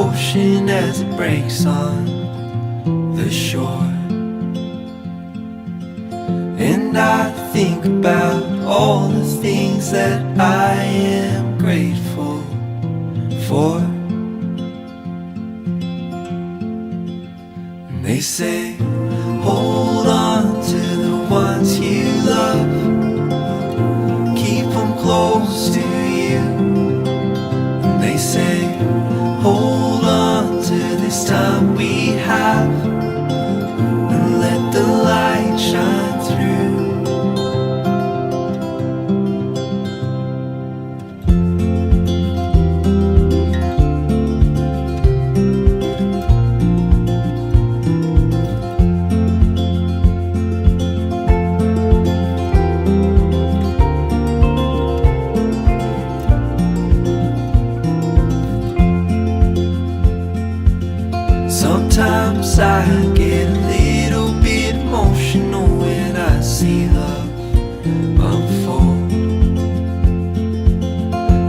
ocean as it breaks on the shore. And I think about all the things that I am grateful for. And they say, hold on to the ones you love, keep them close to you. And they say, hold on to this time we have, and let the light shine through. Sometimes I get a little bit emotional when I see love unfold.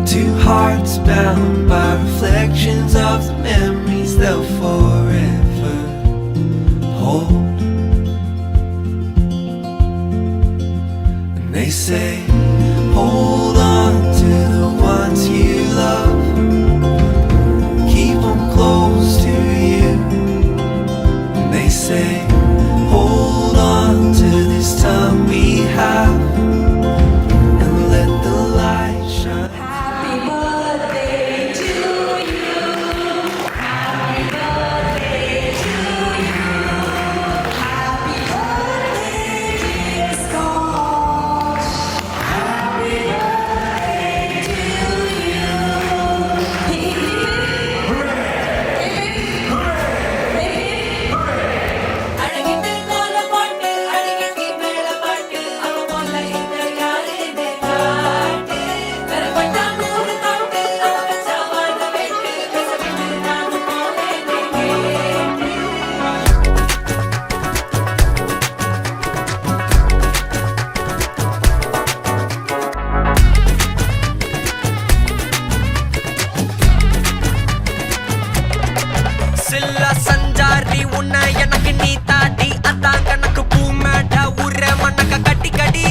Two hearts bound by reflections of the memories they'll forever hold. And they say, hold on to the ones you love, keep them close to you. They say, hold on to this time we have, and let the light shine. Happy birthday to you. Happy birthday to you. Happy birthday, dear Scott. Happy birthday to you. அழகிட்டு கோல பாட்டு அடிக்கடி மேல பாட்டு அவ போல இந்த யாருமே காட்டு கரப்பட்டா நூறு காட்டு அவ வச்சாவான வெட்டு கசவிட்டு நான் போனேன் கேட்டு சில்ல சஞ்சாரி உன்னை எனக்கு நீ தாடி அதான் கணக்கு பூமேட உர மண்ணக்க கட்டி கடி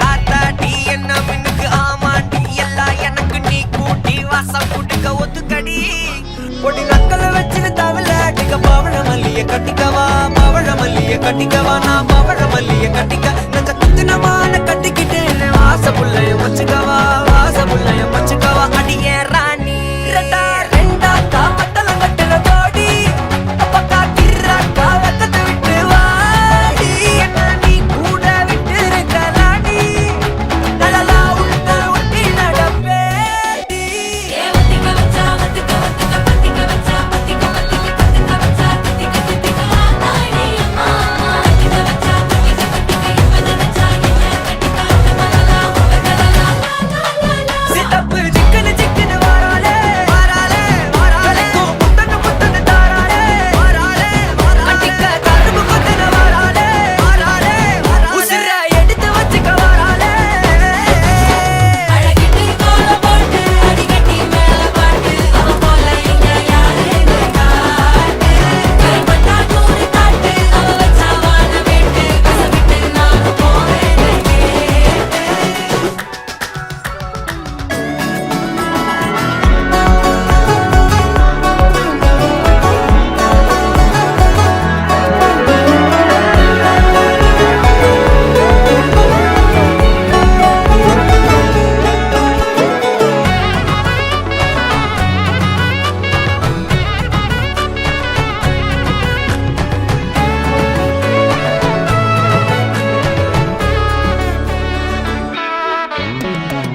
ஆத்தாடி என்ன மின்னுக்கு ஆமாண்டி எல்லாம் எனக்கு நீ கூட்டி வாசம் கூட்டுக்க ஒத்துக்கடி பொடி நக்கலை வச்சுன்னு தவில அடிக்க பவழ மல்லிய கட்டிக்கவா பவழ மல்லிய கட்டிக்கவா நான் பவழ மல்லிய கட்டிக்க நெஞ்ச குத்தினமான கட்டிக்கிட்டேன் வாச புள்ளைய வச்சுக்கவா வாச புள்ளைய வச்சுக்கவா அடியே ராணி ரெண்டா ரெண்டா காமத்தல கட்டுற தோடி அப்பக்கா கிர்ராக்கா வெக்கத்தை விட்டு வாடி என்ன நீ கூட விட்டு இருக்கலாடி நலலா உள்ள ஒட்டி நடப்பேடி ஏவத்திக்க வச்சா வத்திக்க வத்திக்க பத்திக்க வச்சா பத்திக்க வத்திக்க பத்திக்க வச்சா தித்திக்க தித்திக்க ஆத்தாடி அம்மா தித்திக்க வச்சா தித்திக்க தித்திக்க இப்ப நினைச்சா என்ன கட்டிக்க மலலா உலகலலா சித்தப்பு சிக்கனு சிக்கனு வாராளே வாராளே வாராளே புத்தனு புத்தனு தாராளே வாராளே வாராளே அடிக்க கரும்பு கொத்தன வாராளே வாராளே உசிர எடுத்து வச்சுக்க வாராளே அழகிட்டு கோல போட்டு அடிக்கடி மேல பாட்டு அவ போல இங்க யாருமே காட்டு கரப்பட்டா நூறு காட்டு அவ வச்சாவான வெட்டு கசவிட்டு நான் போனேன் கேட்டு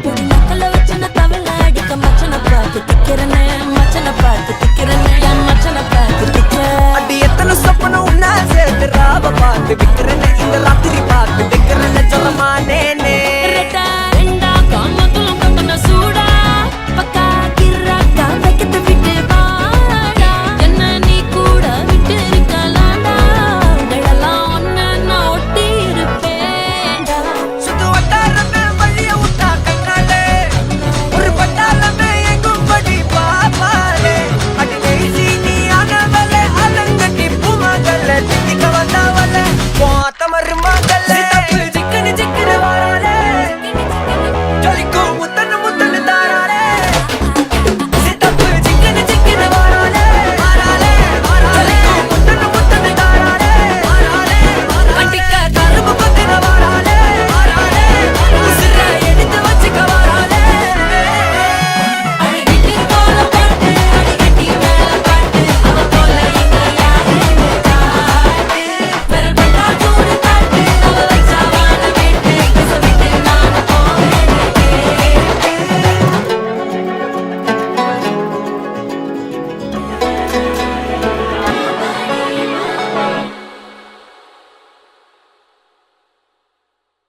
பொடி நக்கல வச்சுன தவள அடிக்க மச்சன பார்த்து திக்கிறனே மச்சன பார்த்து திக்கிறனே என் மச்சன பார்த்து திக்கிற அடி எத்தனை சொப்பனம் உன்ன சேர்த்து ராவ பார்த்து விக்கிறேன்னு இந்த ராத்திரி